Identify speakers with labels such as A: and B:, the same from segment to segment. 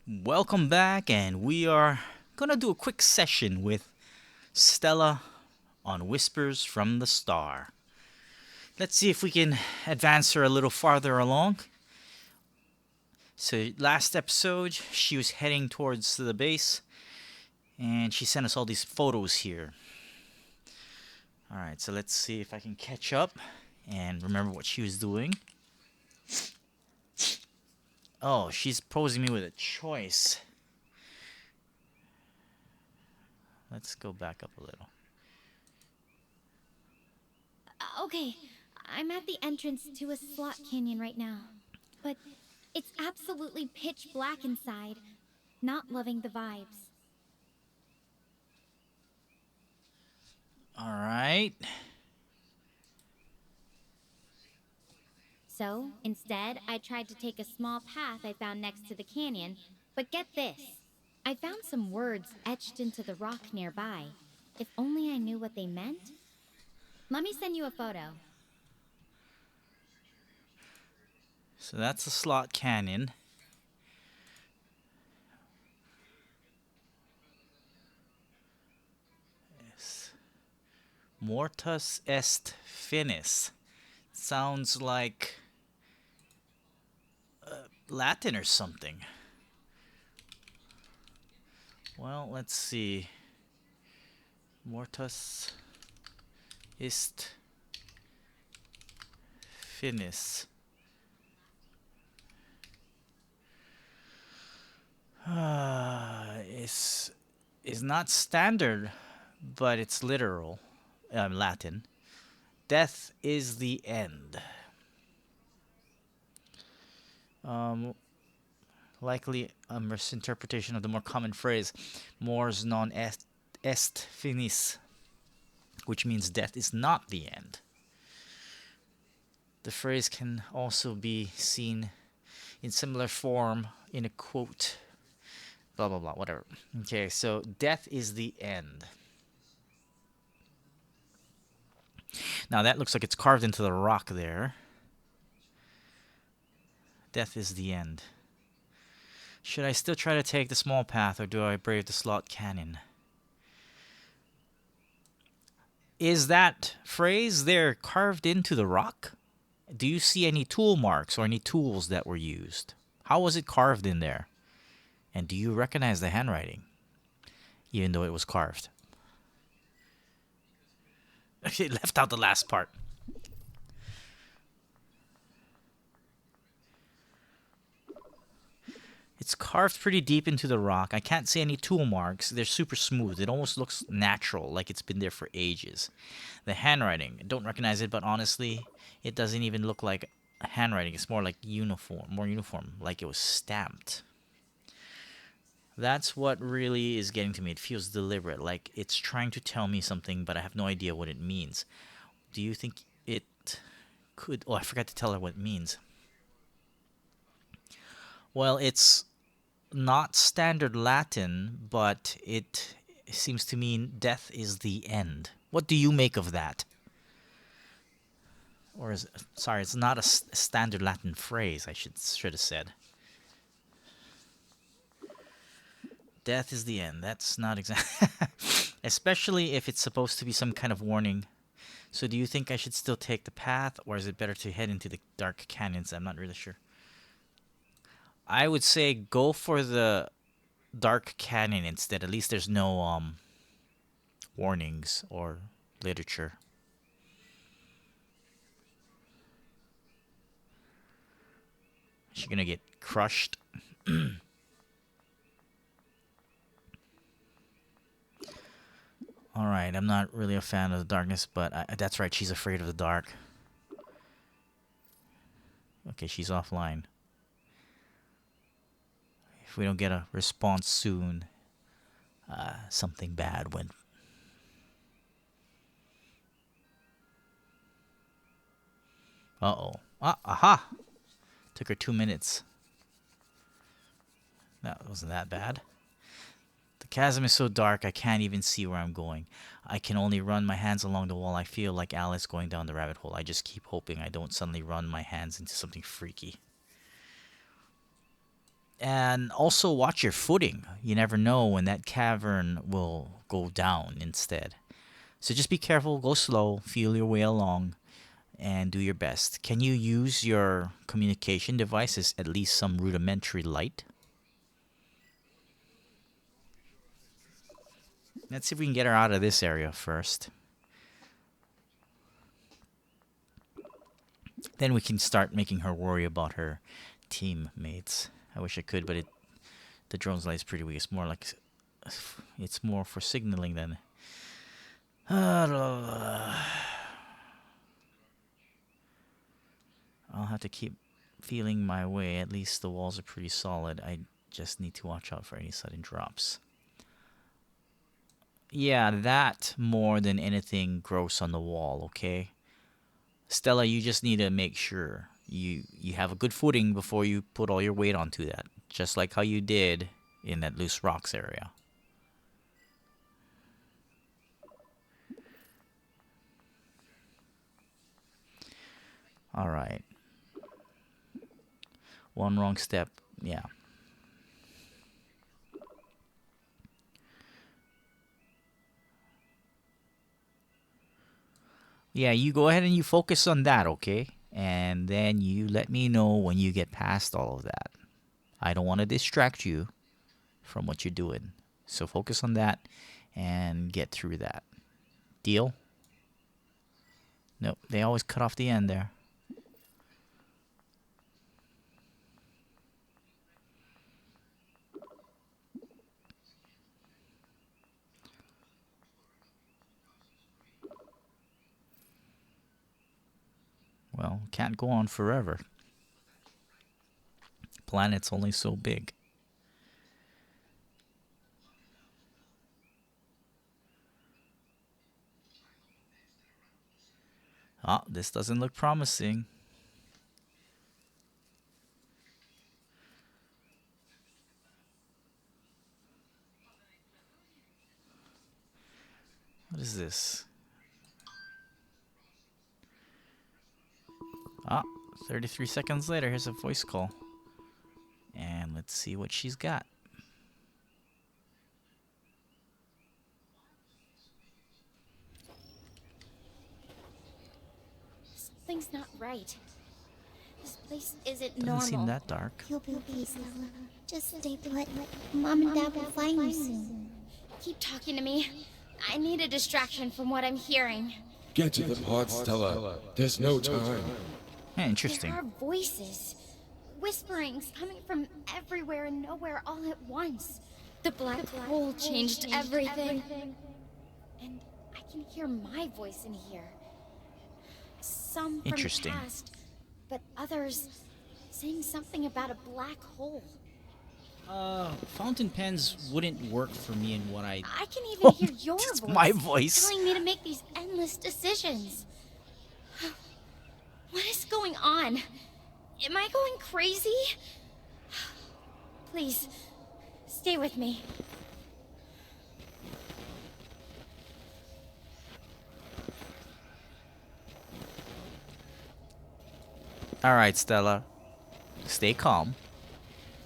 A: Welcome back, and we are gonna do a quick session with Stella on Whispers from the Star. Let's see if we can advance her a little farther along. So, last episode, she was heading towards the base, and she sent us all these photos here. Alright, so let's see if I can catch up and remember what she was doing. Oh, she's posing me with a choice. Let's go back up a little.
B: Okay, I'm at the entrance to a slot canyon right now. But it's absolutely pitch black inside. Not loving the vibes.
A: Alright.
B: So, instead, I tried to take a small path I found next to the canyon. But get this, I found some words etched into the rock nearby. If only I knew what they meant. Let me send you a photo.
A: So that's the slot canyon. Yes. Mortus est finis. Sounds like Latin or something. Well, let's see. Mortus ist finis. Is not standard, but it's literal. Latin. Death is the end. Um, Likely a misinterpretation of the more common phrase, mors non est finis, which means death is not the end. The phrase can also be seen in similar form in a quote, blah blah blah, whatever. Okay, so death is the end. Now that looks like it's carved into the rock there. Death is the end. Should I still try to take the small path, or do I brave the slot canyon? Is that phrase there carved into the rock? Do you see any tool marks or any tools that were used? How was it carved in there? And do you recognize the handwriting, even though it was carved? It left out the last part. It's carved pretty deep into the rock. I can't see any tool marks. They're super smooth. It almost looks natural, like it's been there for ages. The handwriting, I don't recognize it, but honestly, it doesn't even look like handwriting. It's more like more uniform, like it was stamped. That's what really is getting to me. It feels deliberate, like it's trying to tell me something, but I have no idea what it means. Do you think it could? Oh, I forgot to tell her what it means. Well, it's not standard Latin, but it seems to mean death is the end. What do you make of that? Or is sorry, it's not a standard Latin phrase. I should have said. Death is the end. That's not exact. Especially if it's supposed to be some kind of warning. So, do you think I should still take the path, or is it better to head into the dark canyons? I'm not really sure. I would say go for the dark canyon instead. At least there's no warnings or literature. She's gonna get crushed. All right, I'm not really a fan of the darkness, but that's right. She's afraid of the dark. Okay, she's offline. If we don't get a response soon, something bad went. Uh oh. Aha! Took her 2 minutes. That wasn't that bad. The chasm is so dark I can't even see where I'm going. I can only run my hands along the wall. I feel like Alice going down the rabbit hole. I just keep hoping I don't suddenly run my hands into something freaky. And also watch your footing. You never know when that cavern will go down instead. So just be careful, go slow, feel your way along, and do your best. Can you use your communication devices at least some rudimentary light? Let's see if we can get her out of this area first. Then we can start making her worry about her teammates. I wish I could, but the drone's light is pretty weak. It's more like it's more for signaling than. I'll have to keep feeling my way. At least the walls are pretty solid. I just need to watch out for any sudden drops. Yeah, that more than anything gross on the wall, okay? Stella, you just need to make sure you have a good footing before you put all your weight onto that. Just like how you did in that loose rocks area. Alright. One wrong step. Yeah. Yeah, you go ahead and you focus on that, okay? And then you let me know when you get past all of that. I don't want to distract you from what you're doing. So focus on that and get through that. Deal? Nope, they always cut off the end there. Well, can't go on forever. Planet's only so big. Oh, this doesn't look promising. What is this? Ah, 33 seconds later, here's a voice call. And let's see what she's got.
B: Something's not right. This place isn't
A: Doesn't seem
B: normal.
A: that dark.
C: You'll be okay, Stella. Just stay put. Mom and Dad will find you soon.
B: Keep talking to me. I need a distraction from what I'm hearing.
D: Get to the pod, Stella. There's no time.
A: Interesting.
B: There are voices. Whisperings coming from everywhere and nowhere all at once. The black hole changed everything. And I can hear my voice in here. Some from
A: Interesting.
B: the past, but others saying something about a black hole.
E: Fountain pens wouldn't work for me in what I...
B: I can even hear your
A: It's
B: voice.
A: my voice.
B: Telling me to make these endless decisions. What is going on? Am I going crazy? Please, stay with me.
A: Alright, Stella. Stay calm.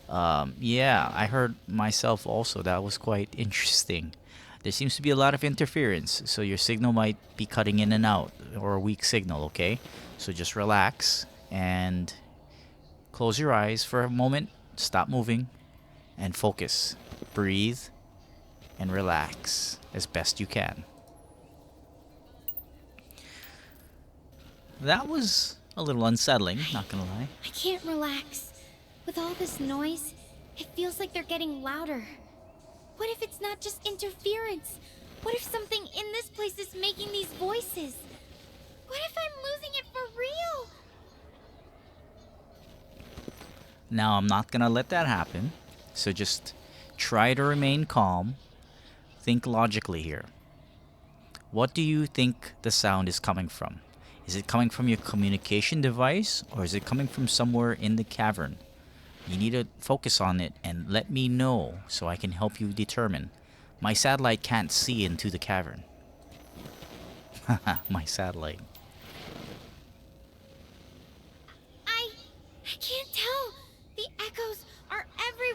A: Yeah, I heard myself also. That was quite interesting. There seems to be a lot of interference, so your signal might be cutting in and out, or a weak signal, okay? So just relax and close your eyes for a moment, stop moving, and focus. Breathe and relax as best you can. That was a little unsettling, not gonna lie.
B: I can't relax. With all this noise, it feels like they're getting louder. What if it's not just interference? What if something in this place is making these voices? What if I'm losing it for real?
A: Now, I'm not gonna let that happen, so just try to remain calm. Think logically here. What do you think the sound is coming from? Is it coming from your communication device, or is it coming from somewhere in the cavern? You need to focus on it and let me know so I can help you determine. My satellite can't see into the cavern. Haha, my satellite.
B: I can't tell. The echoes are everywhere.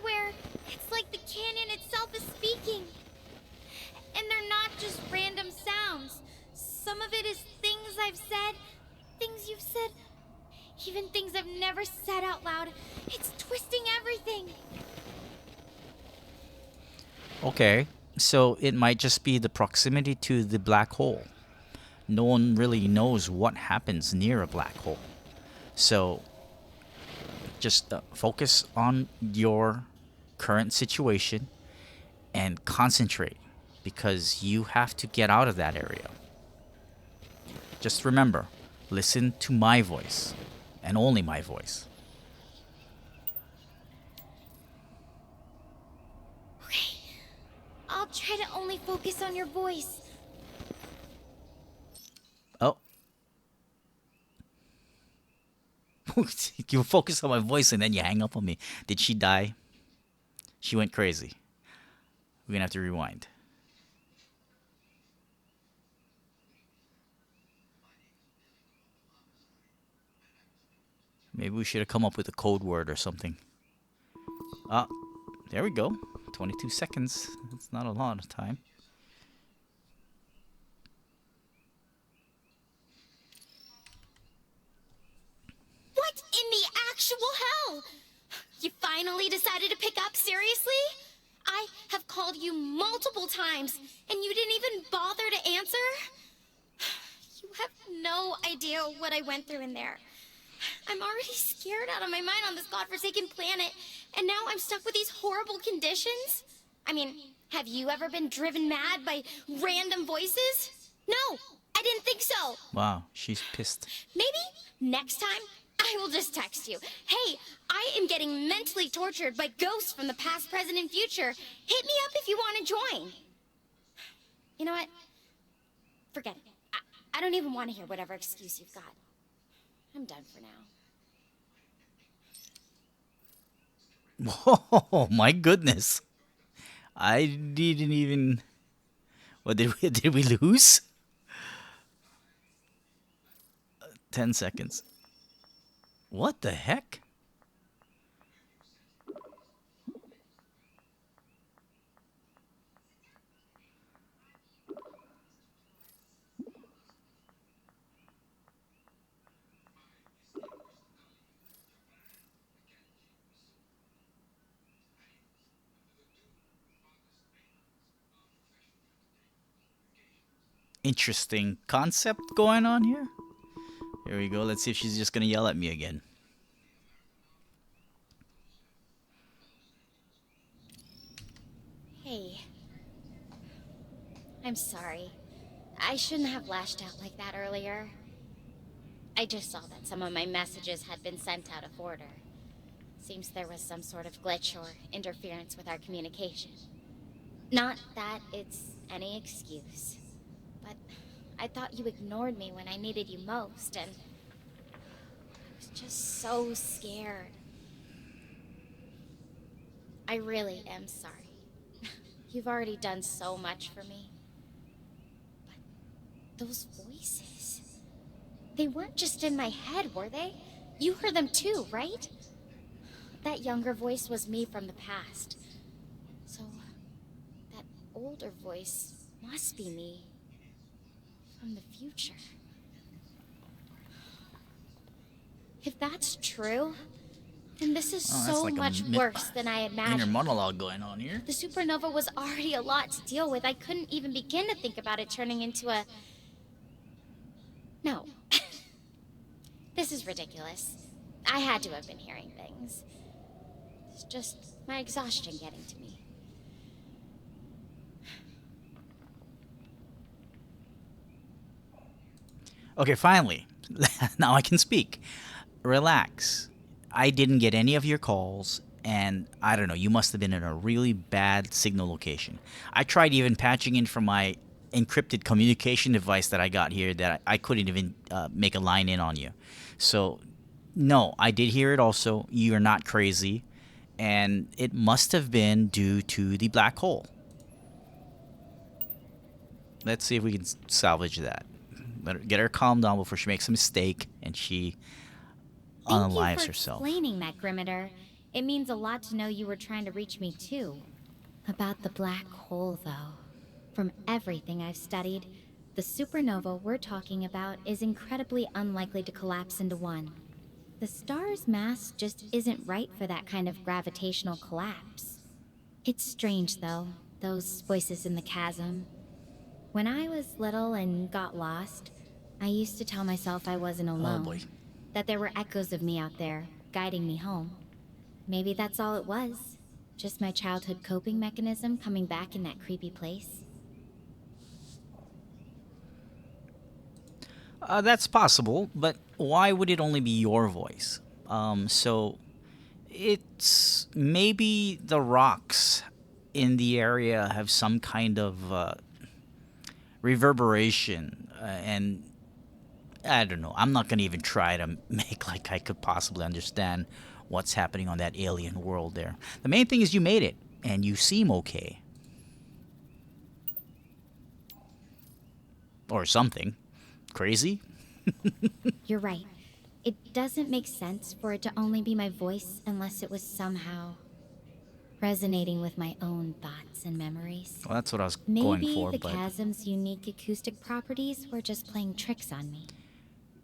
A: Okay, so it might just be the proximity to the black hole. No one really knows what happens near a black hole. So just focus on your current situation and concentrate because you have to get out of that area. Just remember, listen to my voice and only my voice.
B: Okay. I'll try to only focus on your voice.
A: Oh, you focus on my voice and then you hang up on me. Did she die? She went crazy. We're gonna have to rewind. Maybe we should have come up with a code word or something. Ah, there we go. 22 seconds. That's not a lot of time.
C: What in the actual hell? You finally decided to pick up, seriously? I have called you multiple times, and you didn't even bother to answer? You have no idea what I went through in there. I'm already scared out of my mind on this godforsaken planet, and now I'm stuck with these horrible conditions? I mean, have you ever been driven mad by random voices? No, I didn't think so.
A: Wow, she's pissed.
C: Maybe next time I will just text you. Hey, I am getting mentally tortured by ghosts from the past, present, and future. Hit me up if you want to join. You know what? Forget it. I don't even want to hear whatever excuse you've got. I'm done for now.
A: Oh my goodness. I didn't even. What did we lose? 10 seconds. What the heck? Interesting concept going on here. Here we go. Let's see if she's just gonna yell at me again.
B: Hey. I'm sorry. I shouldn't have lashed out like that earlier. I just saw that some of my messages had been sent out of order. Seems there was some sort of glitch or interference with our communication. Not that it's any excuse, but I thought you ignored me when I needed you most, and I was just so scared. I really am sorry. You've already done so much for me. But those voices, they weren't just in my head, were they? You heard them too, right? That younger voice was me from the past. So, that older voice must be me from the future. If that's true, then this is
A: Oh, that's
B: so
A: like a
B: much worse than I
A: inner
B: imagined.
A: monologue going on here.
B: The supernova was already a lot to deal with. I couldn't even begin to think about it turning into a... No. This is ridiculous. I had to have been hearing things. It's just my exhaustion getting to me.
A: Okay, finally. Now I can speak. Relax. I didn't get any of your calls, and I don't know, you must have been in a really bad signal location. I tried even patching in from my encrypted communication device that I got here that I couldn't even make a line in on you. So, no, I did hear it also. You're not crazy, and it must have been due to the black hole. Let's see if we can salvage that. Get her calmed down before she makes a mistake and she
B: Thank you
A: unalives
B: for
A: herself.
B: explaining that, Grimitor. It means a lot to know you were trying to reach me too. About the black hole, though. From everything I've studied, the supernova we're talking about is incredibly unlikely to collapse into one. The star's mass just isn't right for that kind of gravitational collapse. It's strange, though. those voices in the chasm. When I was little and got lost, I used to tell myself I wasn't
A: Oh boy.
B: alone, that there were echoes of me out there, guiding me home. Maybe that's all it was. Just my childhood coping mechanism coming back in that creepy place.
A: That's possible, but why would it only be your voice? So it's maybe the rocks in the area have some kind of reverberation, and I don't know. I'm not gonna even try to make like I could possibly understand what's happening on that alien world there. The main thing is you made it, and you seem okay, or something. Crazy?
B: You're right. It doesn't make sense for it to only be my voice unless it was somehow resonating with my own thoughts and memories.
A: Well, that's what I was going
B: Maybe
A: for,
B: the
A: but
B: chasm's unique acoustic properties were just playing tricks on me.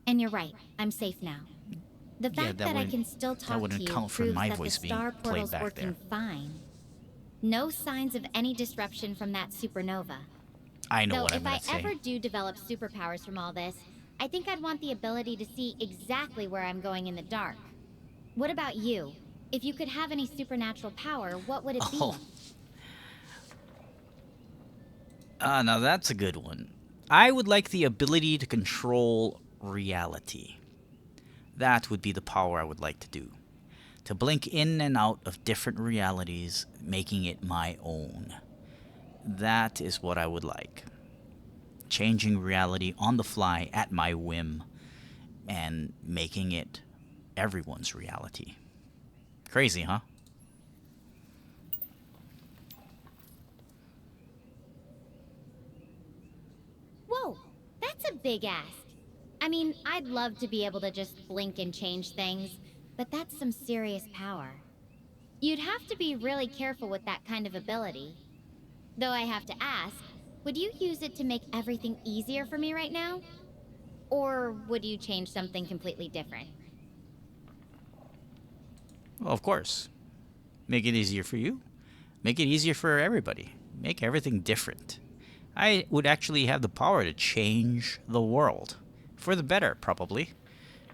B: And you're right, I'm safe now. The
A: yeah,
B: fact that I can still
A: that
B: talk to
A: wouldn't
B: you
A: count for
B: proves
A: my
B: that the
A: voice being
B: star
A: played
B: portal's
A: back there.
B: working fine. No signs of any disruption from that supernova.
A: I know
B: Though
A: what I'm
B: if
A: gonna
B: I
A: say.
B: ever do develop superpowers from all this, I think I'd want the ability to see exactly where I'm going in the dark. What about you? If you could have any supernatural power, what would it be?
A: Oh, now that's a good one. I would like the ability to control reality. That would be the power I would like to do. To blink in and out of different realities, making it my own. That is what I would like. Changing reality on the fly at my whim and making it everyone's reality. Crazy, huh?
B: Whoa, that's a big ask. I mean, I'd love to be able to just blink and change things, but that's some serious power. You'd have to be really careful with that kind of ability. Though I have to ask, would you use it to make everything easier for me right now? Or would you change something completely different?
A: Well, of course. Make it easier for you. Make it easier for everybody. Make everything different. I would actually have the power to change the world. For the better, probably.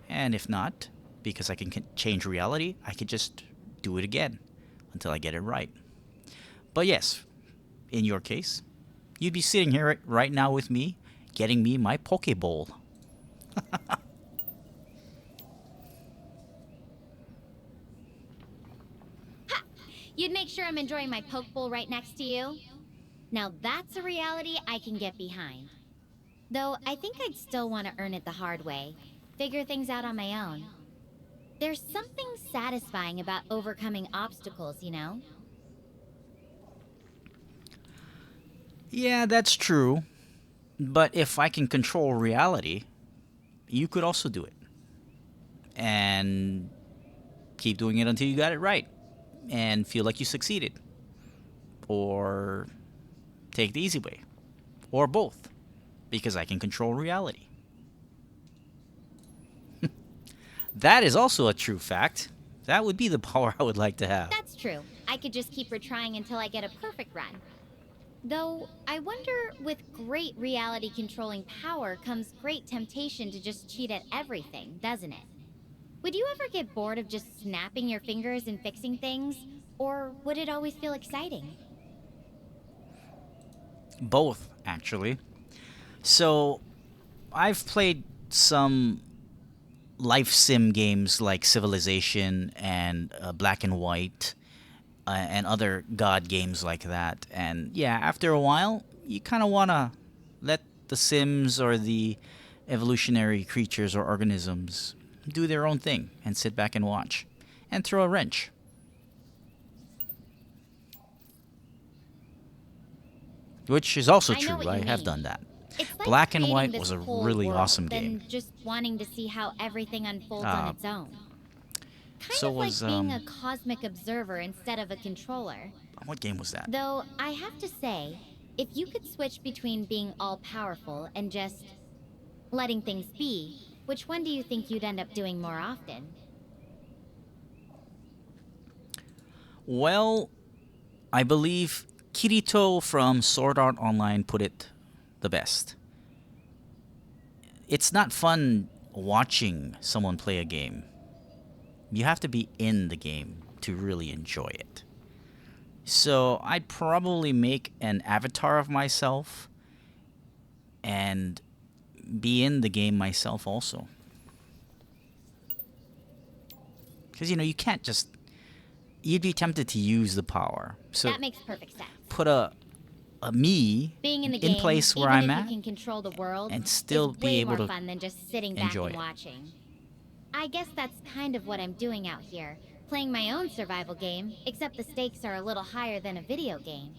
A: And if not, because I can change reality, I could just do it again until I get it right. But yes, in your case, you'd be sitting here right now with me, getting me my Pokeball.
B: Ha! You'd make sure I'm enjoying my poke bowl right next to you? Now that's a reality I can get behind. Though I think I'd still want to earn it the hard way, figure things out on my own. There's something satisfying about overcoming obstacles, you know?
A: Yeah, that's true. But if I can control reality, you could also do it. And keep doing it until you got it right and feel like you succeeded. Or take the easy way. Or both. Because I can control reality. That is also a true fact. That would be the power I would like to have.
B: That's true. I could just keep retrying until I get a perfect run. Though, I wonder, with great reality controlling power comes great temptation to just cheat at everything, doesn't it? Would you ever get bored of just snapping your fingers and fixing things? Or would it always feel exciting?
A: Both, actually. So, I've played some life sim games like Civilization and Black and White and other god games like that. And yeah, after a while, you kind of want to let the Sims or the evolutionary creatures or organisms do their own thing and sit back and watch and throw a wrench. Which is also
B: I know
A: true.
B: what you
A: I have
B: mean.
A: done that.
B: It's like
A: Black and
B: creating
A: White
B: this
A: was a
B: whole
A: really
B: world,
A: awesome
B: then
A: game.
B: just wanting to see how everything unfolds on
A: Uh,
B: its own. Kind
A: so
B: of like
A: was
B: being a cosmic observer instead of a controller.
A: what game was that?
B: Though, I have to say, if you could switch between being all powerful and just letting things be, which one do you think you'd end up doing more often?
A: Well, I believe Kirito from Sword Art Online put it the best. It's not fun watching someone play a game. You have to be in the game to really enjoy it. So I'd probably make an avatar of myself and be in the game myself also. Because, you can't just... You'd be tempted to use the power. So
B: That makes perfect sense.
A: put a me
B: Being in the
A: in
B: game,
A: place where
B: even
A: I'm
B: if
A: at
B: you can control the world,
A: and still
B: is
A: be
B: way
A: able
B: more
A: to
B: fun than just sitting back
A: enjoy
B: and
A: it.
B: watching. I guess that's kind of what I'm doing out here, playing my own survival game, except the stakes are a little higher than a video game.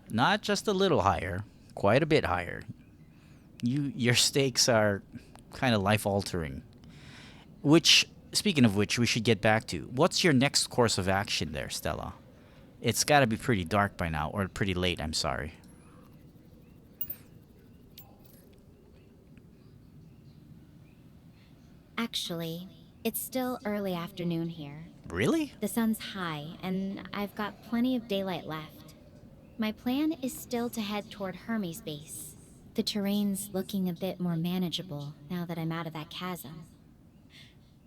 A: Not just a little higher, quite a bit higher. Your stakes are kind of life altering. Which, speaking of which, we should get back to. What's your next course of action there, Stella? It's got to be pretty dark by now, or pretty late, I'm sorry.
B: Actually, it's still early afternoon here.
A: Really?
B: The sun's high, and I've got plenty of daylight left. My plan is still to head toward Hermes base. The terrain's looking a bit more manageable now that I'm out of that chasm.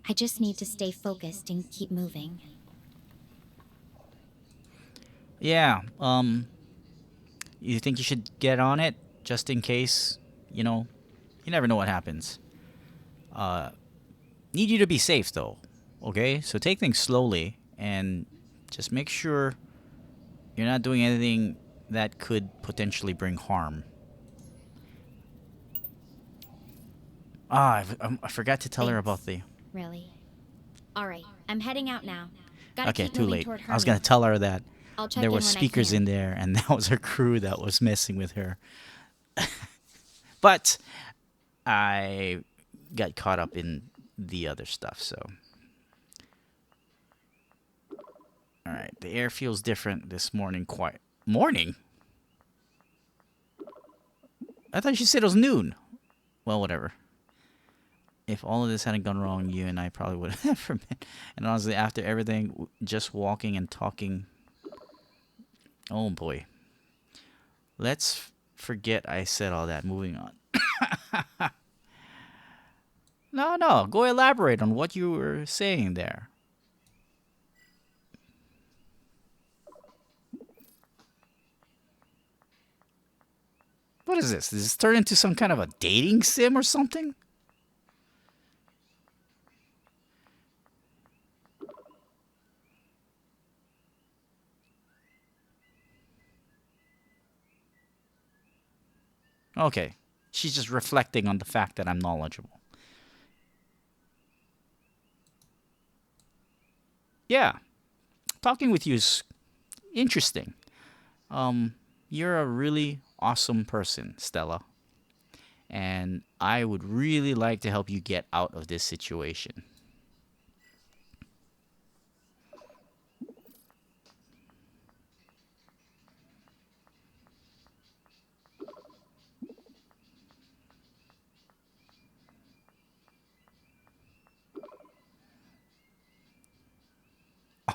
B: I just need to stay focused and keep moving.
A: Yeah, you think you should get on it just in case, you never know what happens. Need you to be safe though, okay? So take things slowly and just make sure you're not doing anything that could potentially bring harm. I forgot to tell her about
B: Thanks.
A: the...
B: Really? Alright, I'm heading out now. Gotta
A: Okay,
B: keep
A: too
B: moving
A: late.
B: toward
A: I was gonna
B: Hermes.
A: tell her that
B: I'll check
A: there
B: in
A: were
B: when I
A: speakers
B: can.
A: in there, and that was her crew that was messing with her. But I got caught up in the other stuff, so... Alright, the air feels different this morning. Quite... Morning? I thought she said it was noon. Well, whatever. If all of this hadn't gone wrong, you and I probably would have never met. And honestly, after everything, just walking and talking... Oh, boy. Let's forget I said all that. Moving on. No. Go elaborate on what you were saying there. What is this? Does this turn into some kind of a dating sim or something? Okay. She's just reflecting on the fact that I'm knowledgeable. Yeah. Talking with you is interesting. You're a really awesome person, Stella. And I would really like to help you get out of this situation.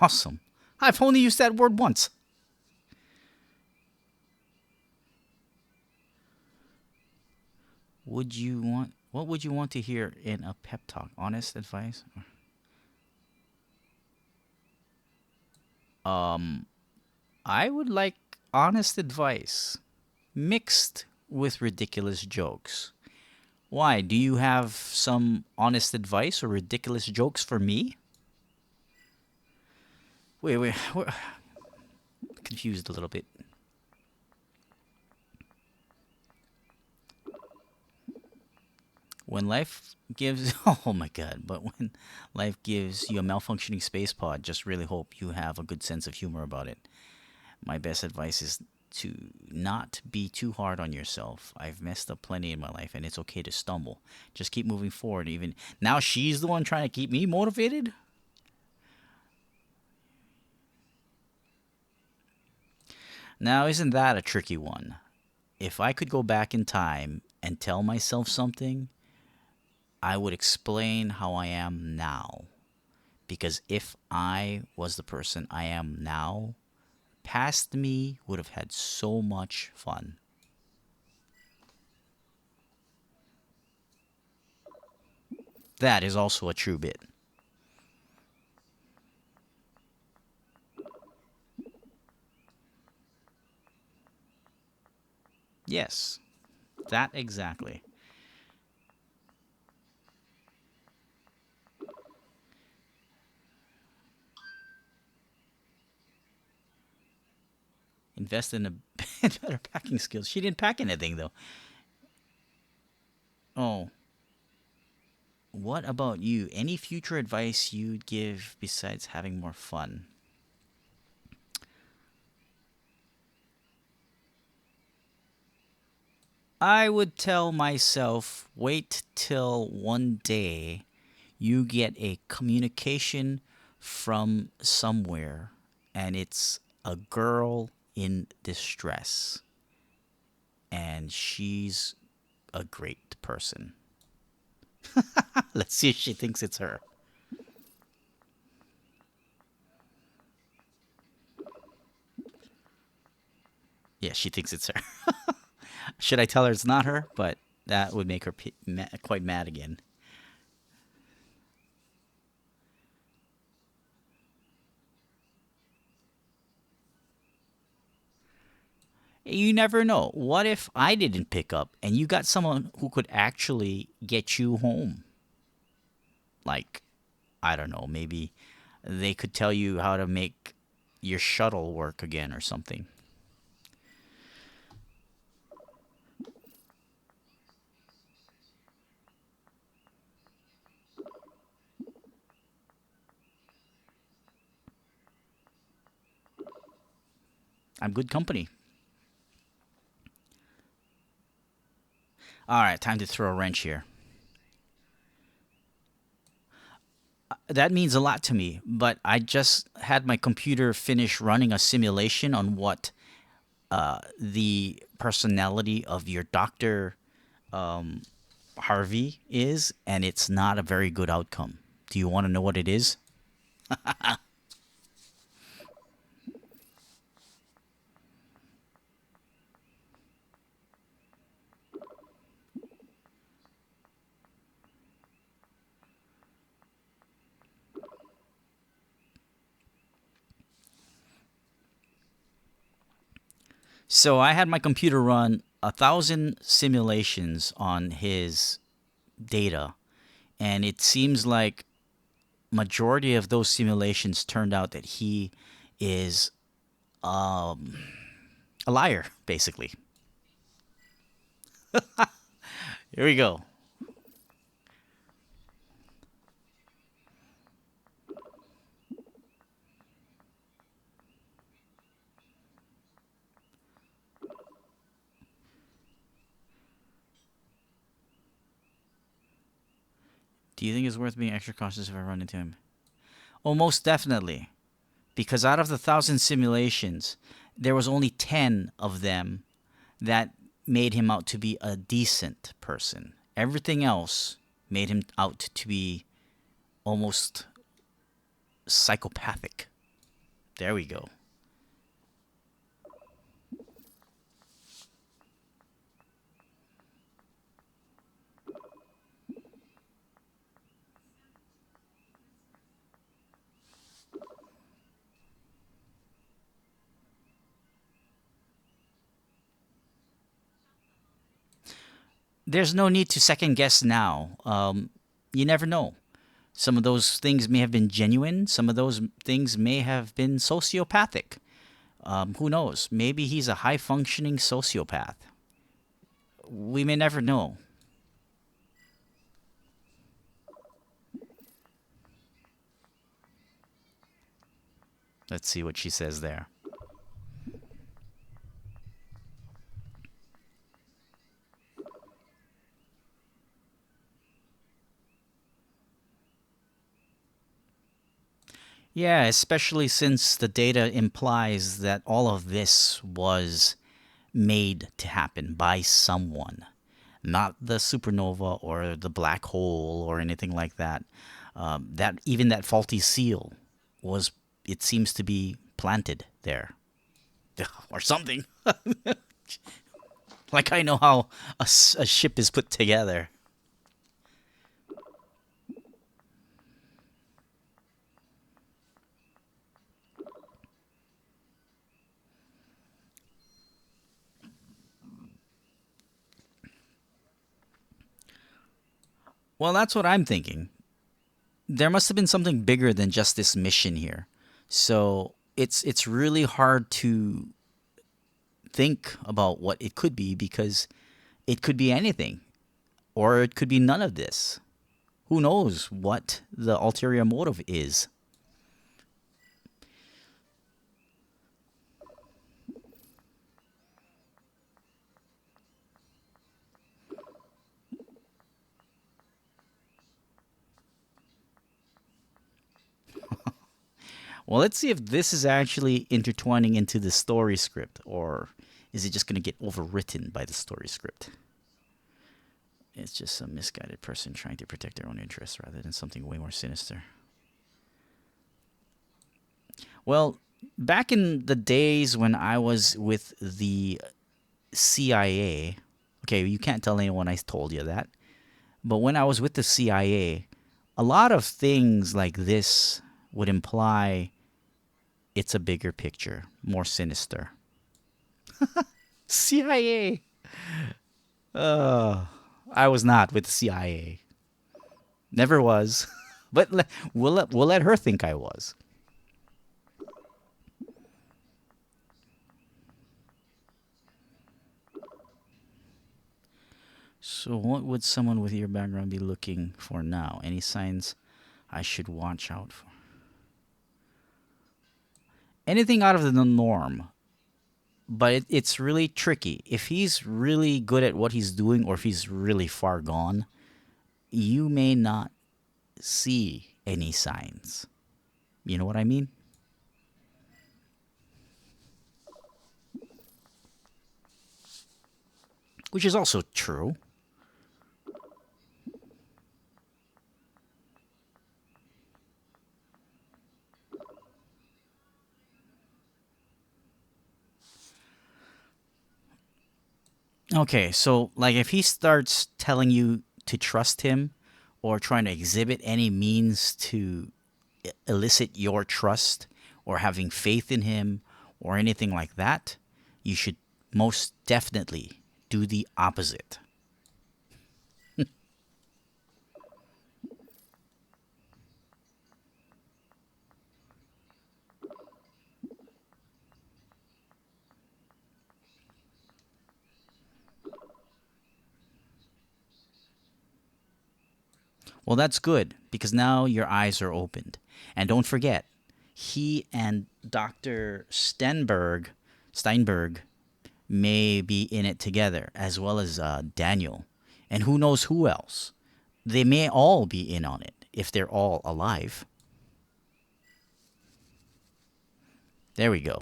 A: Awesome. I've only used that word once. What would you want to hear in a pep talk? Honest advice? I would like honest advice mixed with ridiculous jokes. Why? Do you have some honest advice or ridiculous jokes for me? Wait. We're confused a little bit. When life gives... Oh my god. But when life gives you a malfunctioning space pod, just really hope you have a good sense of humor about it. My best advice is to not be too hard on yourself. I've messed up plenty in my life, and it's okay to stumble. Just keep moving forward. Even now, she's the one trying to keep me motivated. Now, isn't that a tricky one? If I could go back in time and tell myself something, I would explain how I am now. Because if I was the person I am now, past me would have had so much fun. That is also a true bit. Yes, that exactly. Invest in a better packing skills. She didn't pack anything though. Oh, what about you? Any future advice you'd give besides having more fun? I would tell myself wait till one day you get a communication from somewhere and it's a girl in distress and she's a great person. Let's see if she thinks it's her. Yeah, she thinks it's her. Should I tell her it's not her? But that would make her quite mad again. You never know. What if I didn't pick up and you got someone who could actually get you home? Like, I don't know, maybe they could tell you how to make your shuttle work again or something. I'm good company. All right, time to throw a wrench here. That means a lot to me, but I just had my computer finish running a simulation on what the personality of your Dr. Harvey is, and it's not a very good outcome. Do you want to know what it is? So I had my computer run 1,000 simulations on his data, and it seems like majority of those simulations turned out that he is a liar, basically. Here we go. Do you think it's worth being extra cautious if I run into him? Oh, most definitely. Because out of the 1,000 simulations, there was only 10 of them that made him out to be a decent person. Everything else made him out to be almost psychopathic. There we go. There's no need to second guess now. You never know. Some of those things may have been genuine. Some of those things may have been sociopathic. Who knows? Maybe he's a high functioning sociopath. We may never know. Let's see what she says there. Yeah, especially since the data implies that all of this was made to happen by someone, not the supernova or the black hole or anything like that. That even that faulty seal was, it seems to be planted there, or something. Like I know how a ship is put together. Well, that's what I'm thinking. There must have been something bigger than just this mission here. So it's really hard to think about what it could be because it could be anything or it could be none of this. Who knows what the ulterior motive is? Well, let's see if this is actually intertwining into the story script or is it just going to get overwritten by the story script? It's just some misguided person trying to protect their own interests rather than something way more sinister. Well, back in the days when I was with the CIA, okay, you can't tell anyone I told you that, but when I was with the CIA, a lot of things like this would imply it's a bigger picture, more sinister. CIA. I was not with the CIA. Never was. But we'll let her think I was. So, what would someone with your background be looking for now? Any signs I should watch out for? Anything out of the norm. But it's really tricky. If he's really good at what he's doing or if he's really far gone, you may not see any signs. You know what I mean? Which is also true. Okay, so like if he starts telling you to trust him or trying to exhibit any means to elicit your trust or having faith in him or anything like that, you should most definitely do the opposite. Well, that's good because now your eyes are opened. And don't forget, he and Dr. Steinberg may be in it together, as well as Daniel. And who knows who else? They may all be in on it if they're all alive. There we go.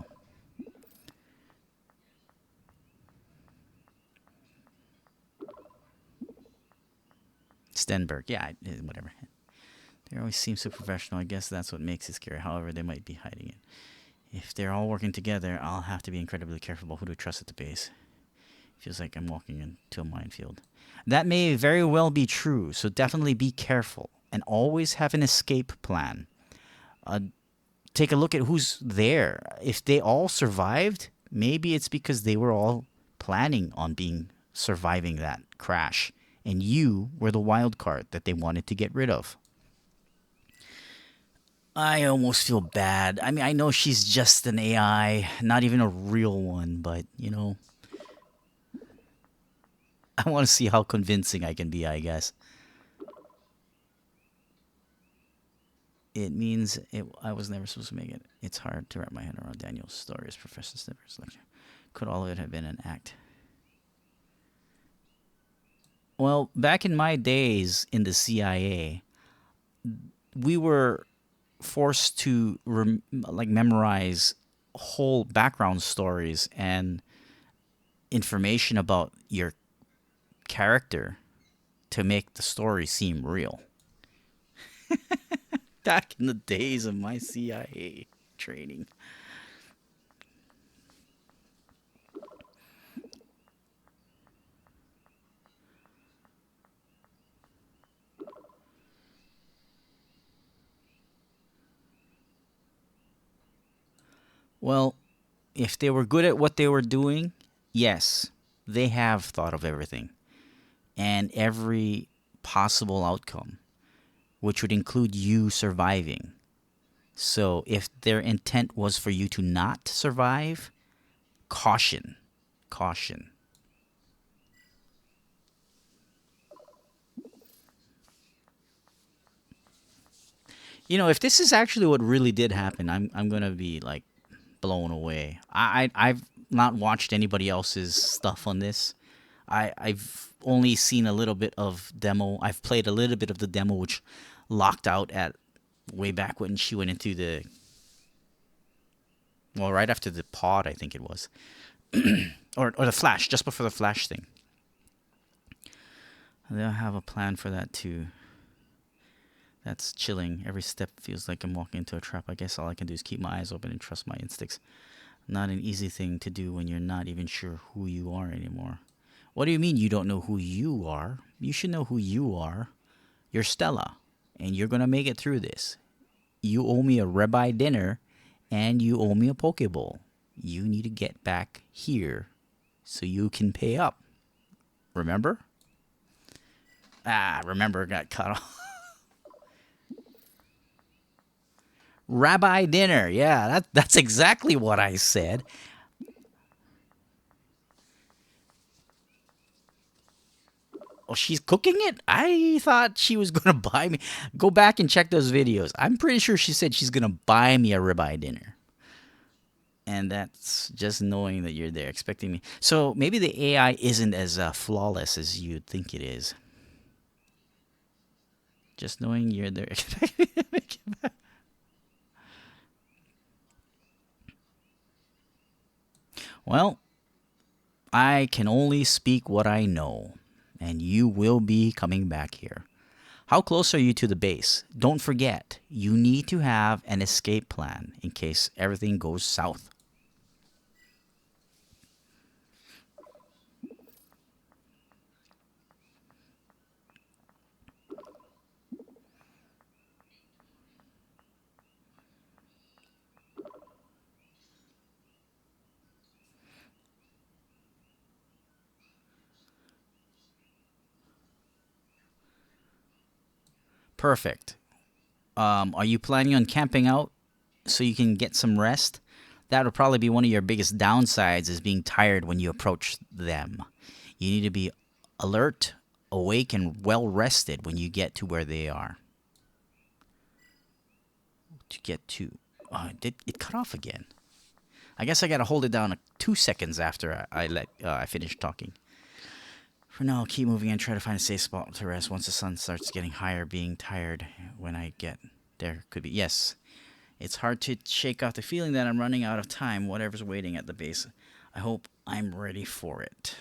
A: Stenberg, yeah, whatever. They always seem so professional. I guess that's what makes it scary. However, they might be hiding it. If they're all working together, I'll have to be incredibly careful about who to trust at the base. Feels like I'm walking into a minefield. That may very well be true, so definitely be careful and always have an escape plan. Uh, Take a look at who's there. If they all survived, maybe it's because they were all planning on surviving that crash, and you were the wild card that they wanted to get rid of. I almost feel bad. I mean, I know she's just an AI, not even a real one, but I want to see how convincing I can be, I guess. It means I was never supposed to make it. It's hard to wrap my head around Daniel's story as Professor Snipper's lecture. Could all of it have been an act? Well, back in my days in the CIA, we were forced to memorize whole background stories and information about your character to make the story seem real. Back in the days of my CIA training. Well, if they were good at what they were doing, yes, they have thought of everything and every possible outcome, which would include you surviving. So if their intent was for you to not survive, caution. Caution. If this is actually what really did happen, I'm gonna be like blown away. I've not watched anybody else's stuff on this. I've only seen a little bit of demo. I've played a little bit of the demo, which locked out at way back when she went into the right after the pod, I think it was, or the flash, just before the flash thing. They'll have a plan for that too. That's chilling. Every step feels like I'm walking into a trap. I guess all I can do is keep my eyes open and trust my instincts. Not an easy thing to do when you're not even sure who you are anymore. What do you mean you don't know who you are? You should know who you are. You're Stella, and you're gonna make it through this. You owe me a ribeye dinner, and you owe me a Pokeball. You need to get back here so you can pay up. Remember? Remember got cut off. Rabbi dinner. Yeah, that's exactly what I said. Oh, she's cooking it? I thought she was going to buy me. Go back and check those videos. I'm pretty sure she said she's going to buy me a ribeye dinner. And that's just knowing that you're there, expecting me. So maybe the AI isn't as flawless as you'd think it is. Just knowing you're there. Well, I can only speak what I know, and you will be coming back here. How close are you to the base? Don't forget, you need to have an escape plan in case everything goes south. Perfect. Are you planning on camping out so you can get some rest? That would probably be one of your biggest downsides is being tired when you approach them. You need to be alert, awake, and well rested when you get to where they are. To get to... Oh, it cut off again. I guess I gotta hold it down 2 seconds after I finish talking. For now, I'll keep moving and try to find a safe spot to rest. Once the sun starts getting higher, being tired when I get there could be... Yes, it's hard to shake off the feeling that I'm running out of time, whatever's waiting at the base. I hope I'm ready for it.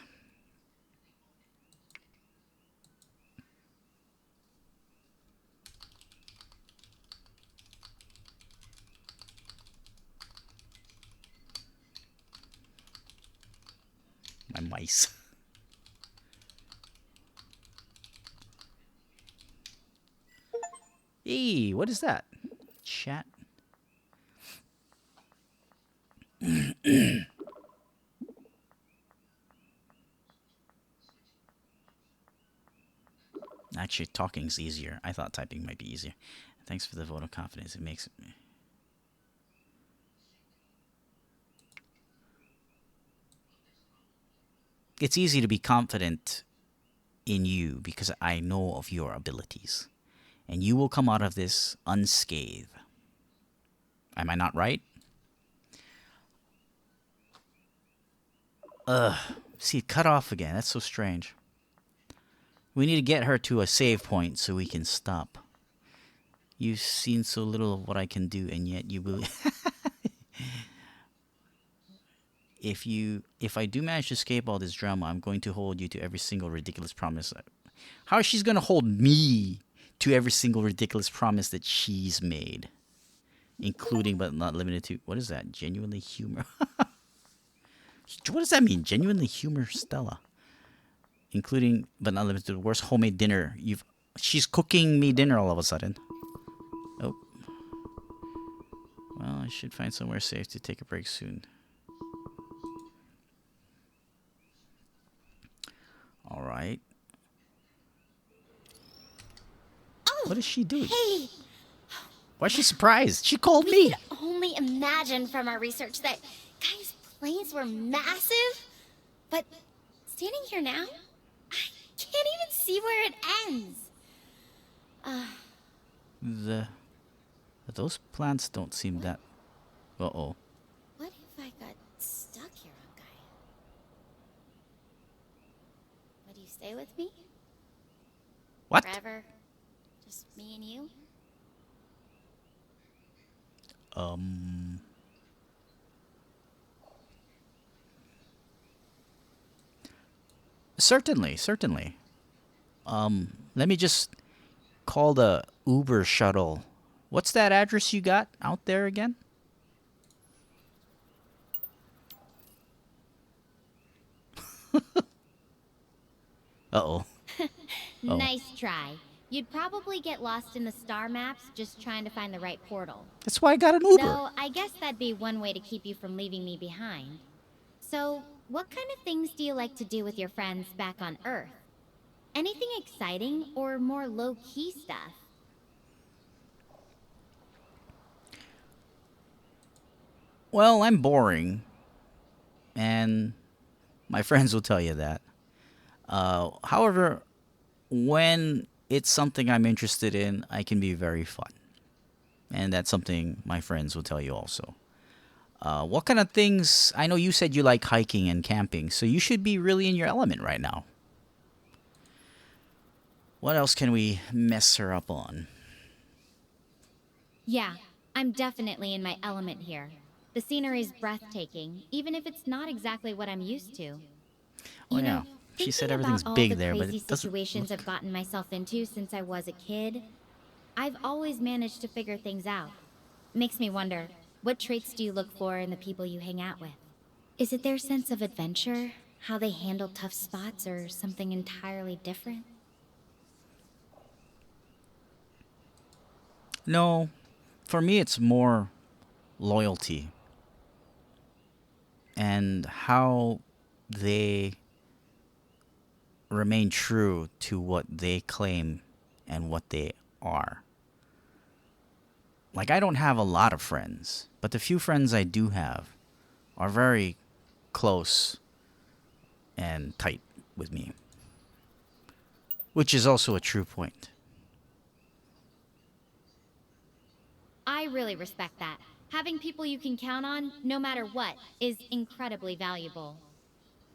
A: My mice. Hey, what is that? Chat. Actually, talking's easier. I thought typing might be easier. Thanks for the vote of confidence. It makes... It's easy to be confident in you because I know of your abilities. And you will come out of this unscathed. Am I not right? See, it cut off again. That's so strange. We need to get her to a save point so we can stop. You've seen so little of what I can do, and yet you believe... If I do manage to escape all this drama, I'm going to hold you to every single ridiculous promise. How is she going to hold me to every single ridiculous promise that she's made, including but not limited to. What is that? Genuinely humor. What does that mean? Genuinely humor Stella, including but not limited to the worst homemade dinner you've. She's cooking me dinner all of a sudden. Oh. Well, I should find somewhere safe to take a break soon. All right.
C: Oh,
A: What is she doing?
C: hey,
A: Why is she surprised? She called
C: we
A: me.
C: could only imagine from our research that Guy's planes were massive. But standing here now, I can't even see where it ends.
A: Those plants don't seem that. Uh-oh.
C: What if I got stuck here on Gaia? Would you stay with me?
A: What?
C: Forever? Just me and you?
A: Certainly, certainly. Let me just call the Uber shuttle. What's that address you got out there again? Uh-oh. Oh.
B: Nice try. You'd probably get lost in the star maps just trying to find the right portal.
A: That's why I got an Uber.
B: Though, I guess that'd be one way to keep you from leaving me behind. So, what kind of things do you like to do with your friends back on Earth? Anything exciting or more low-key stuff?
A: Well, I'm boring. And my friends will tell you that. However, when it's something I'm interested in, I can be very fun. And that's something my friends will tell you also. What kind of things? I know you said you like hiking and camping, so you should be really in your element right now. What else can we mess her up on?
B: Yeah, I'm definitely in my element here. The scenery's breathtaking, even if it's not exactly what I'm used to.
A: Oh,
B: You
A: yeah.
B: know,
A: She said
B: thinking
A: everything's
B: about all
A: big
B: the
A: there, but
B: crazy
A: it doesn't
B: situations
A: look...
B: I've gotten myself into since I was a kid, I've always managed to figure things out. Makes me wonder, what traits do you look for in the people you hang out with? Is it their sense of adventure, how they handle tough spots, or something entirely different?
A: No, for me it's more loyalty and how they remain true to what they claim and what they are. Like, I don't have a lot of friends, but the few friends I do have are very close and tight with me, which is also a true point.
B: I really respect that. Having people you can count on, no matter what, is incredibly valuable.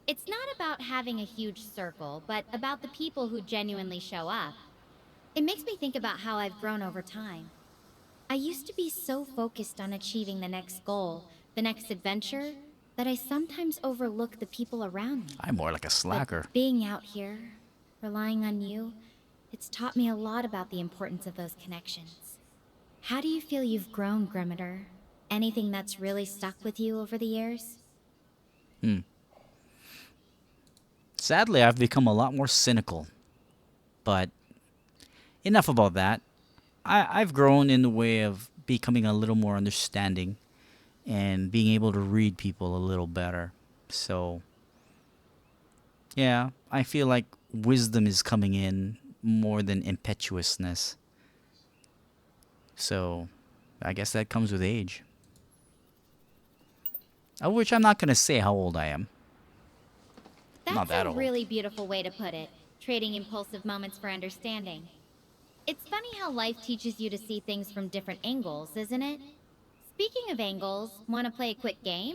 B: It's not about having a huge circle, but about the people who genuinely show up. It makes me think about how I've grown over time. I used to be so focused on achieving the next goal, the next adventure, that I sometimes overlook the people around me.
A: I'm more like a slacker.
B: But being out here, relying on you, it's taught me a lot about the importance of those connections. How do you feel you've grown, Grimitor? Anything that's really stuck with you over the years?
A: Sadly, I've become a lot more cynical. But enough about that. I've grown in the way of becoming a little more understanding and being able to read people a little better. So, yeah, I feel like wisdom is coming in more than impetuousness. So, I guess that comes with age. Of which I'm not going to say how old I am.
B: That's
A: Not that
B: a
A: old.
B: really beautiful way to put it, trading impulsive moments for understanding. It's funny how life teaches you to see things from different angles, isn't it? Speaking of angles, want to play a quick game?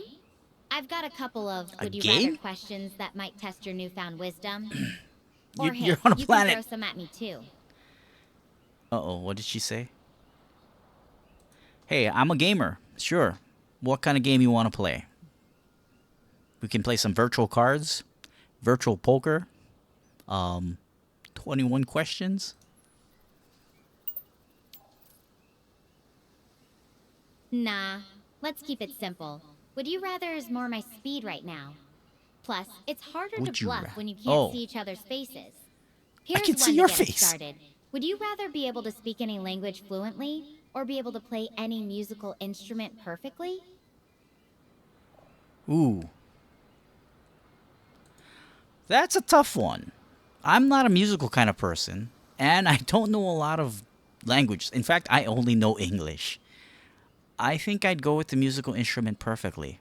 B: I've got a couple of
A: A
B: would-you-rather
A: game?
B: questions that might test your newfound wisdom. Or
A: You're
B: hey,
A: on a
B: you
A: planet.
B: can throw some at me too.
A: Uh-oh, what did she say? Hey, I'm a gamer. Sure. What kind of game you want to play? We can play some virtual cards, virtual poker, 21 questions.
B: Nah, let's keep it simple. Would you rather is more my speed right now. Plus, it's harder to
A: Would you
B: bluff
A: rather?
B: when you can't
A: Oh,
B: see each other's faces.
A: I
B: Here's
A: can see
B: one to
A: your
B: get us
A: face.
B: started. Would you rather be able to speak any language fluently or be able to play any musical instrument perfectly?
A: Ooh, that's a tough one. I'm not a musical kind of person, and I don't know a lot of languages. In fact, I only know English. I think I'd go with the musical instrument perfectly.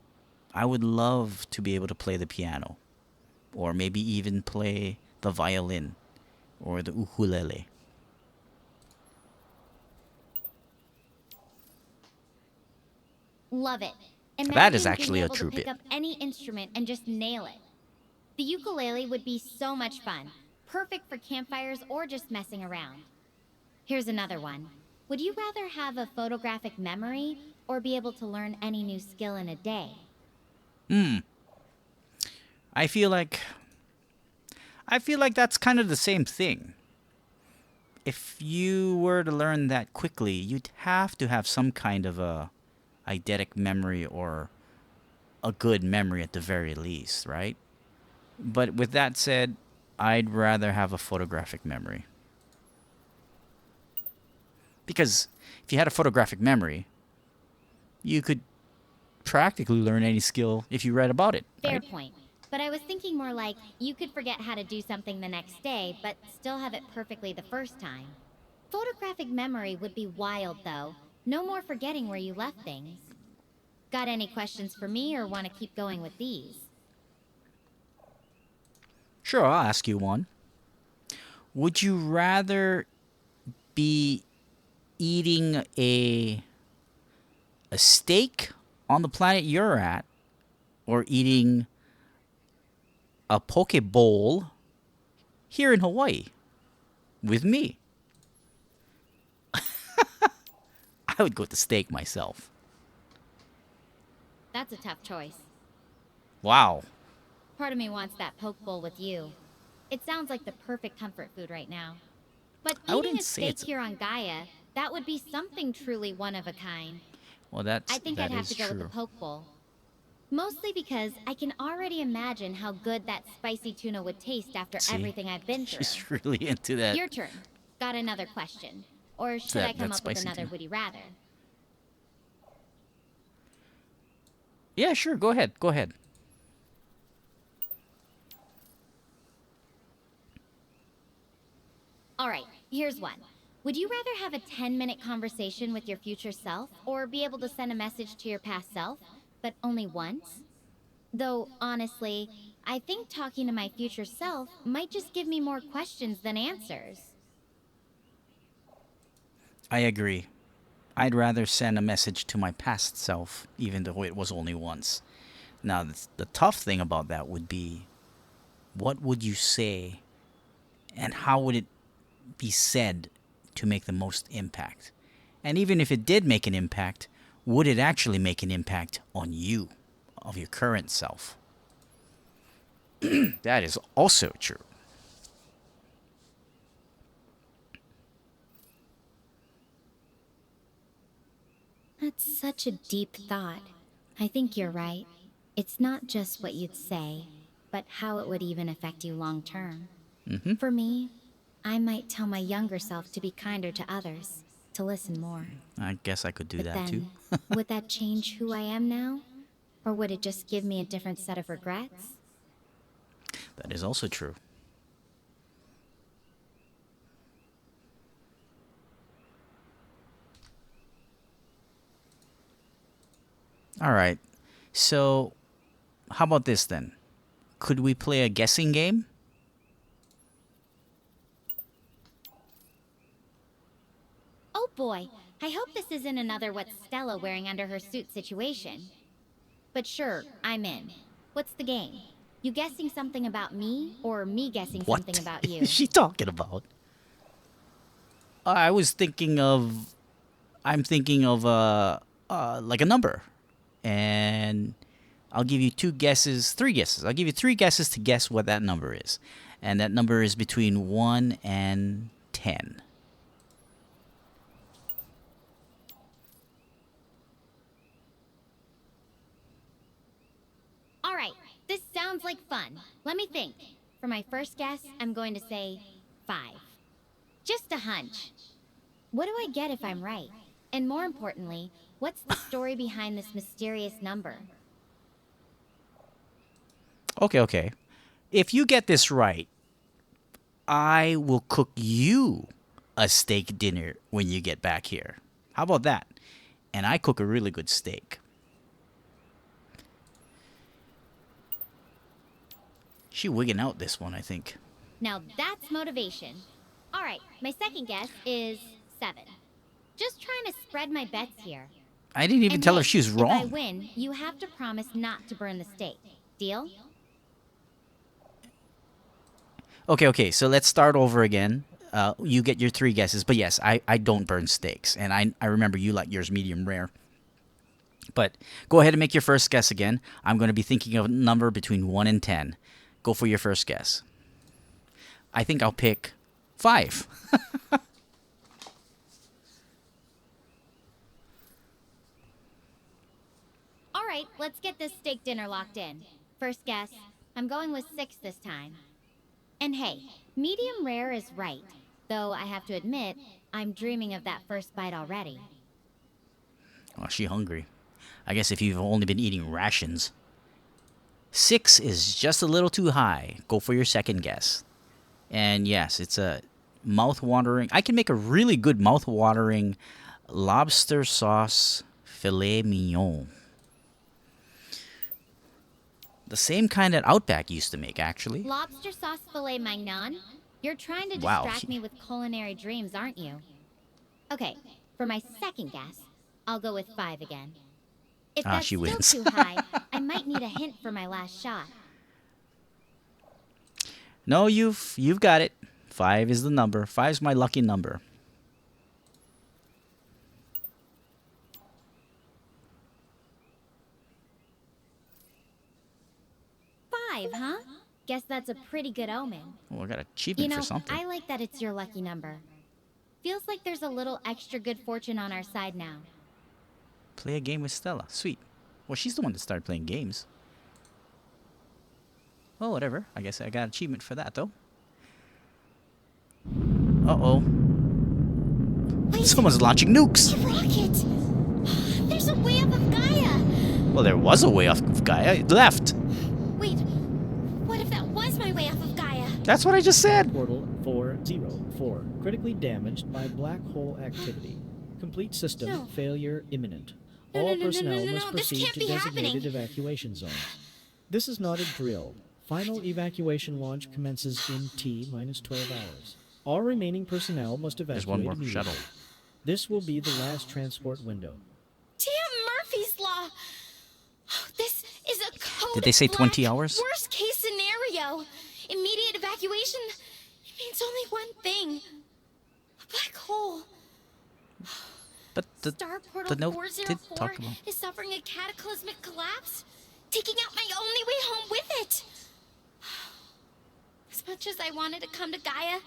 A: I would love to be able to play the piano, or maybe even play the violin or the ukulele.
B: Love it.
A: That is
B: Imagine being
A: actually a
B: able to
A: true
B: pick
A: bit.
B: up any instrument and just nail it. The ukulele would be so much fun, perfect for campfires or just messing around. Here's another one. Would you rather have a photographic memory or be able to learn any new skill in a day?
A: I feel like that's kind of the same thing. If you were to learn that quickly, you'd have to have some kind of a eidetic memory or a good memory at the very least, right? But with that said, I'd rather have a photographic memory. Because if you had a photographic memory, you could practically learn any skill if you read about it,
B: Fair
A: right?
B: point. But I was thinking more like you could forget how to do something the next day, but still have it perfectly the first time. Photographic memory would be wild, though. No more forgetting where you left things. Got any questions for me or want to keep going with these?
A: Sure, I'll ask you one. Would you rather be eating a steak on the planet you're at or eating a poke bowl here in Hawaii with me? I would go with the steak myself.
B: That's a tough choice.
A: Wow.
B: Part of me wants that poke bowl with you. It sounds like the perfect comfort food right now. But
A: I
B: eating
A: wouldn't
B: a
A: say
B: steak
A: it's
B: here on Gaia, that would be something truly one of a kind.
A: well.
B: I think I'd
A: That
B: have
A: is
B: to go with the
A: true.
B: poke bowl. Mostly because I can already imagine how good that spicy tuna would taste after
A: See,
B: everything I've been through.
A: she's really into that
B: Your turn. Got another question? Or should I come
A: that
B: up with
A: spicy
B: another
A: tuna.
B: would you rather?
A: Yeah, sure. Go ahead. Go ahead.
B: Alright, here's one. Would you rather have a 10-minute conversation with your future self, or be able to send a message to your past self, but only once? Though, honestly, I think talking to my future self might just give me more questions than answers.
A: I agree. I'd rather send a message to my past self, even though it was only once. Now, the tough thing about that would be what would you say and how would it be said to make the most impact? And even if it did make an impact, would it actually make an impact on you, of your current self? That is also true.
B: That's such a deep thought. I think you're right. It's not just what you'd say, but how it would even affect you long term. For me, I might tell my younger self to be kinder to others, to listen more.
A: I guess I could do
B: But
A: that too.
B: then, would that change who I am now? Or would it just give me a different set of regrets?
A: That is also true. All right. So, how about this then? Could we play a guessing game?
B: Oh boy, I hope this isn't another what's Stella wearing under her suit situation. But sure, I'm in. What's the game? You guessing something about me, or me guessing something
A: What
B: about you?
A: is she talking about? I was thinking of. I'm thinking of like a number, and I'll give you two guesses, three guesses. I'll give you three guesses to guess what that number is, and that number is between 1 and 10.
B: Sounds like fun. Let me think. For my first guess, I'm going to say 5. Just a hunch. What do I get if I'm right? And more importantly, what's the story behind this mysterious number?
A: Okay, okay. If you get this right, I will cook you a steak dinner when you get back here. How about that? And I cook a really good steak. She wigging out this one, I think.
B: Now that's motivation. Alright, my second guess is 7. Just trying to spread my bets here.
A: I didn't even
B: And
A: tell
B: hey,
A: her she was
B: if I
A: wrong.
B: win, you have to promise not to burn the steak. Deal?
A: Okay, okay, so let's start over again. You get your 3 guesses, but yes, I don't burn steaks. And I remember you like yours medium rare. But go ahead and make your first guess again. I'm going to be thinking of a number between 1 and 10. Go for your first guess. I think I'll pick 5.
B: Alright, let's get this steak dinner locked in. First guess, I'm going with 6 this time. And hey, medium rare is right. Though I have to admit, I'm dreaming of that first bite already.
A: Oh, she hungry. I guess if you've only been eating rations. 6 is just a little too high. Go for your second guess. And yes, it's a mouth-watering. I can make a really good mouth-watering lobster sauce filet mignon. The same kind that Outback used to make, actually.
B: Lobster sauce filet mignon? You're trying to
A: Wow.
B: distract me with culinary dreams, aren't you? Okay, for my second guess, I'll go with 5 again. If that's
A: she
B: still
A: wins.
B: too high, I might need a hint for my last shot.
A: No, you've got it. 5 is the number. 5's my lucky number.
B: 5, huh? Guess that's a pretty good omen.
A: Oh, I got an achievement
B: You know,
A: for something.
B: I like that it's your lucky number. Feels like there's a little extra good fortune on our side now.
A: Play a game with Stella. Sweet. Well, she's the one that started playing games. Well, whatever. I guess I got an achievement for that, though. Uh-oh.
C: Wait,
A: Someone's launching nukes.
C: a rocket! There's a way up of Gaia!
A: Well, there was a way off of Gaia. It left.
C: Wait, what if that was my way off of Gaia?
A: That's what I just said.
F: Portal 404. Critically damaged by black hole activity. Complete system
C: No.
F: failure imminent.
C: No,
F: All
C: no, no, no,
F: personnel
C: no, no,
F: must
C: no, this
F: proceed
C: can't
F: to
C: be
F: designated
C: happening.
F: evacuation zones. This is not a drill. Final evacuation launch commences in T minus 12 hours. All remaining personnel must
A: There's
F: evacuate
A: one more
F: immediately.
A: shuttle.
F: This will be the last transport window.
C: Damn Murphy's Law! This is a code
A: Did they say 20
C: black,
A: hours?
C: Worst case scenario. Immediate evacuation means only one thing. A black hole.
A: But
C: Star Portal
A: the note
C: 404
A: did talk about...
C: is suffering a cataclysmic collapse, taking out my only way home with it. As much as I wanted to come to Gaia,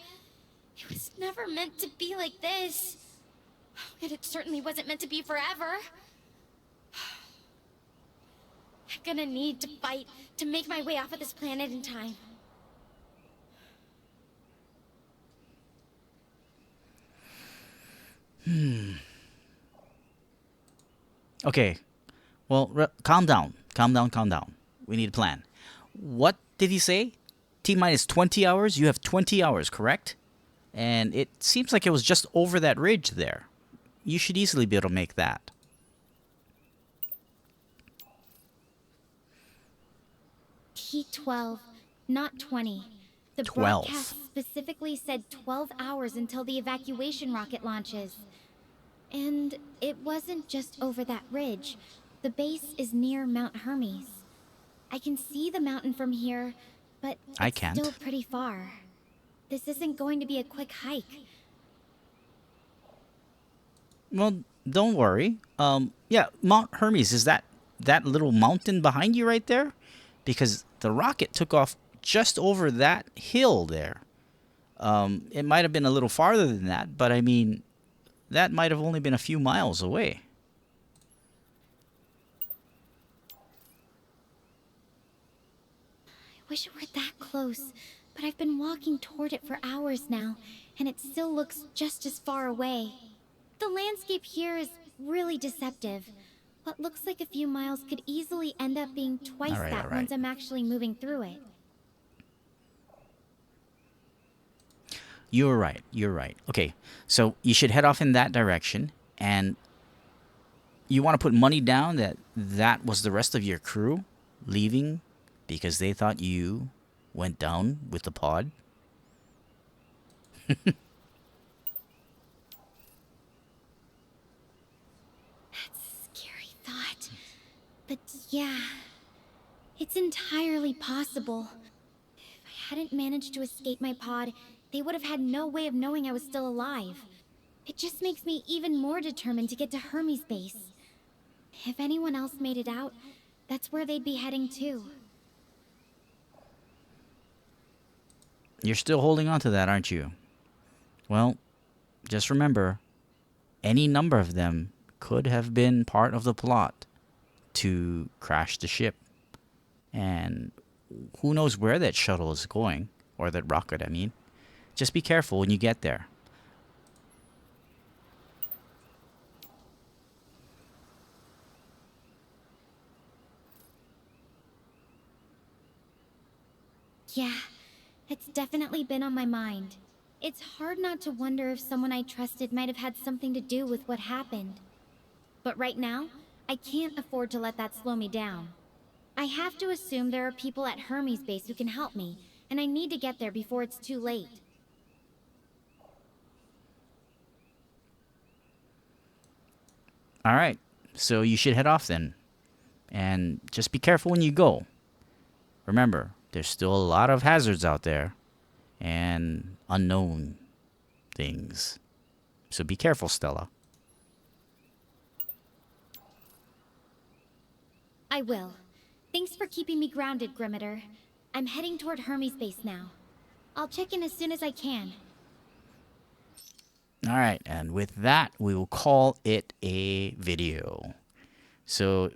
C: it was never meant to be like this. And it certainly wasn't meant to be forever. I'm gonna need to fight to make my way off of this planet in time.
A: Okay. Well, calm down. Calm down, calm down. We need a plan. What did he say? T minus 20 hours? You have 20 hours, correct? And it seems like it was just over that ridge there. You should easily be able to make that.
B: T12, not 20. The
A: 12.
B: broadcast specifically said 12 hours until the evacuation rocket launches. And it wasn't just over that ridge. The base is near Mount Hermes. I can see the mountain from here, but
A: I
B: it's
A: can't.
B: still pretty far. This isn't going to be a quick hike.
A: Well, don't worry. Yeah, Mount Hermes, is that little mountain behind you right there? Because the rocket took off just over that hill there. It might have been a little farther than that, but I mean, that might have only been a few miles away.
B: Wish it were that close, but I've been walking toward it for hours now, and it still looks just as far away. The landscape here is really deceptive. What looks like a few miles could easily end up being twice
A: All right,
B: that
A: all right.
B: once I'm actually moving through it.
A: You're right. You're right. Okay, so you should head off in that direction, and you want to put money down that that was the rest of your crew leaving because they thought you went down with the pod.
B: Scary thought. But yeah, it's entirely possible. If I hadn't managed to escape my pod, they would have had no way of knowing I was still alive. It just makes me even more determined to get to Hermes' base. If anyone else made it out, that's where they'd be heading too.
A: You're still holding on to that, aren't you? Well, just remember, any number of them could have been part of the plot to crash the ship. And who knows where that shuttle is going, or that rocket, I mean. Just be careful when you get there.
B: Yeah, it's definitely been on my mind. It's hard not to wonder if someone I trusted might have had something to do with what happened. But right now, I can't afford to let that slow me down. I have to assume there are people at Hermes' base who can help me, and I need to get there before it's too late.
A: All right, so you should head off then. And just be careful when you go. Remember, there's still a lot of hazards out there and unknown things. So be careful, Stella.
B: I will. Thanks for keeping me grounded, Grimitor. I'm heading toward Hermes' base now. I'll check in as soon as I can.
A: All right, and with that, we will call it a video. So,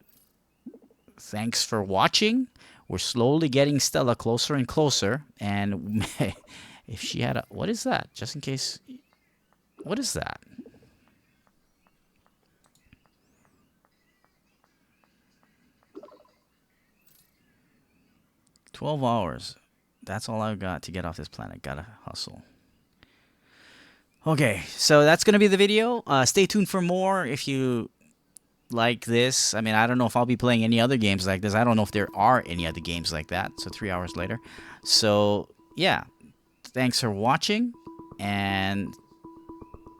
A: thanks for watching. We're slowly getting Stella closer and closer. And if she had a... What is that? Just in case... What is that? "12 hours. That's all I've got to get off this planet. Gotta hustle." Okay, so that's going to be the video. Stay tuned for more if you like this. I mean, I don't know if I'll be playing any other games like this. I don't know if there are any other games like that. So 3 hours later. So, yeah. Thanks for watching. And,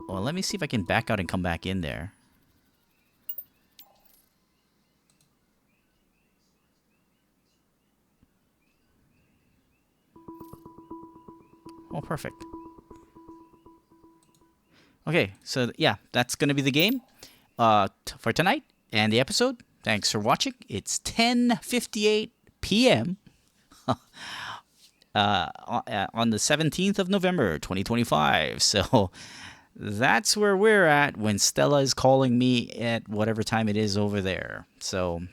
A: well, let me see if I can back out and come back in there. Oh, perfect. Okay, so yeah, that's going to be the game for tonight and the episode. Thanks for watching. It's 10:58 p.m. On the 17th of November, 2025. So that's where we're at when Stella is calling me at whatever time it is over there. So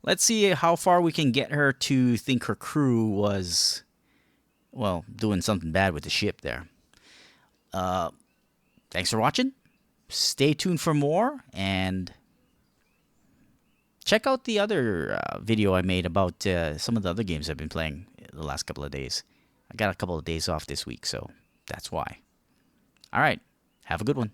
A: let's see how far we can get her to think her crew was, well, doing something bad with the ship there. Thanks for watching. Stay tuned for more, and check out the other video I made about some of the other games I've been playing the last couple of days. I got a couple of days off this week, so that's why. All right. Have a good one.